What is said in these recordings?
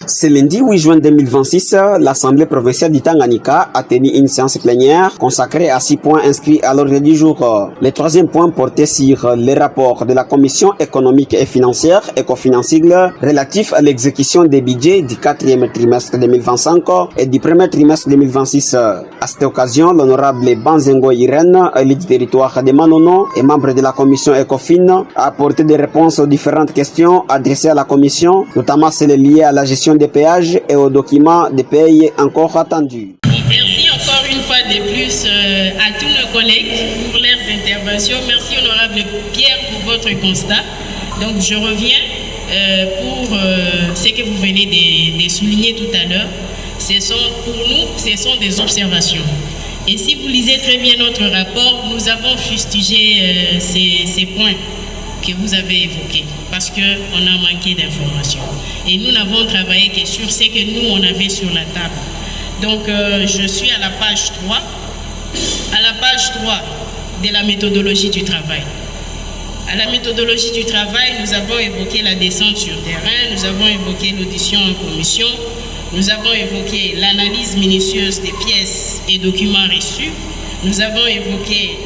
Ce lundi 8 juin 2026, l'Assemblée provinciale du Tanganyika a tenu une séance plénière consacrée à 6 points inscrits à l'ordre du jour. Le troisième point portait sur les rapports de la Commission économique et financière, ECOFINANSIGLE, relatif à l'exécution des budgets du 4e trimestre 2025 et du 1er trimestre 2026. À cette occasion, l'honorable Banzengo Irene, élu du territoire de Manono et membre de la Commission ECOFIN, a apporté des réponses aux différentes questions adressées à la Commission, notamment celles liées à la gestion des péages et aux documents de paye encore attendus. Merci encore une fois de plus à tous nos collègues pour leurs interventions. Merci honorable Pierre pour votre constat. Donc je reviens pour ce que vous venez de souligner tout à l'heure. Pour nous, ce sont des observations. Et si vous lisez très bien notre rapport, nous avons fustigé ces points que vous avez évoqués parce qu'on a manqué d'informations. Et nous n'avons travaillé que sur ce que nous, on avait sur la table. Donc, je suis à la page 3. À la page 3 de la méthodologie du travail. À la méthodologie du travail, nous avons évoqué la descente sur terrain, nous avons évoqué l'audition en commission, nous avons évoqué l'analyse minutieuse des pièces et documents reçus, nous avons évoqué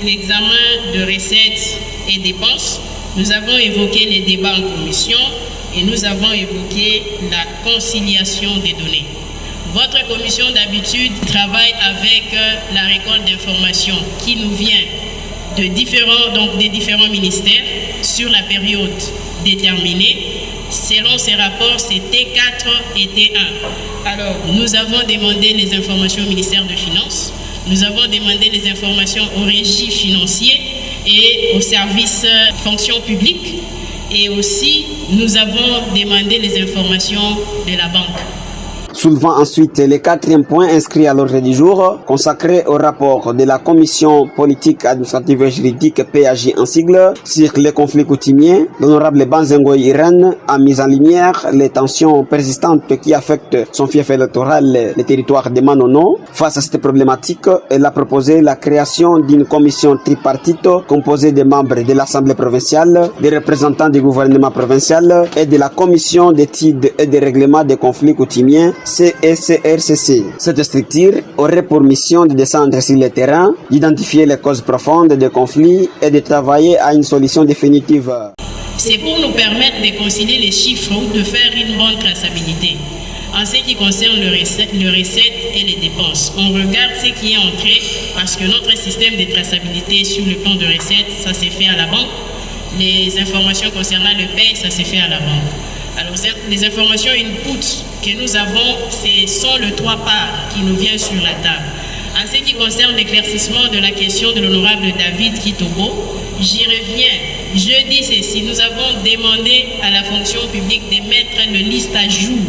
l'examen de recettes et dépenses, nous avons évoqué les débats en commission et nous avons évoqué la conciliation des données. Votre commission d'habitude travaille avec la récolte d'informations qui nous vient des différents ministères sur la période déterminée. Selon ces rapports, c'est T4 et T1. Alors, nous avons demandé les informations au ministère des Finances, nous avons demandé les informations au régime financier et au service fonction publique, et aussi nous avons demandé les informations de la banque. Soulevant ensuite le quatrième point inscrit à l'ordre du jour, consacré au rapport de la Commission politique, administrative et juridique PAJ en sigle sur les conflits coutumiers, l'honorable Banzengo Irene a mis en lumière les tensions persistantes qui affectent son fief électoral, le territoire de Manono. Face à cette problématique, elle a proposé la création d'une commission tripartite composée des membres de l'Assemblée provinciale, des représentants du gouvernement provincial et de la Commission d'études et de règlement des conflits coutumiers CSRCC. Cette structure aurait pour mission de descendre sur le terrain, d'identifier les causes profondes des conflits et de travailler à une solution définitive. C'est pour nous permettre de concilier les chiffres ou de faire une bonne traçabilité. En ce qui concerne les recettes et les dépenses, on regarde ce qui est entré parce que notre système de traçabilité sur le plan de recettes, ça s'est fait à la banque. Les informations concernant le paye, ça s'est fait à la banque. Alors, les informations input que nous avons, ce sont les 3 parts qui nous viennent sur la table. En ce qui concerne l'éclaircissement de la question de l'honorable David Kitobo, j'y reviens. Je dis ceci, nous avons demandé à la fonction publique de mettre une liste à jour.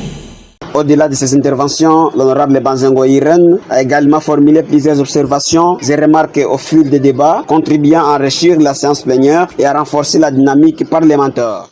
Au-delà de ces interventions, l'honorable Banzengo Irene a également formulé plusieurs observations et remarques au fil des débats, contribuant à enrichir la séance plénière et à renforcer la dynamique parlementaire.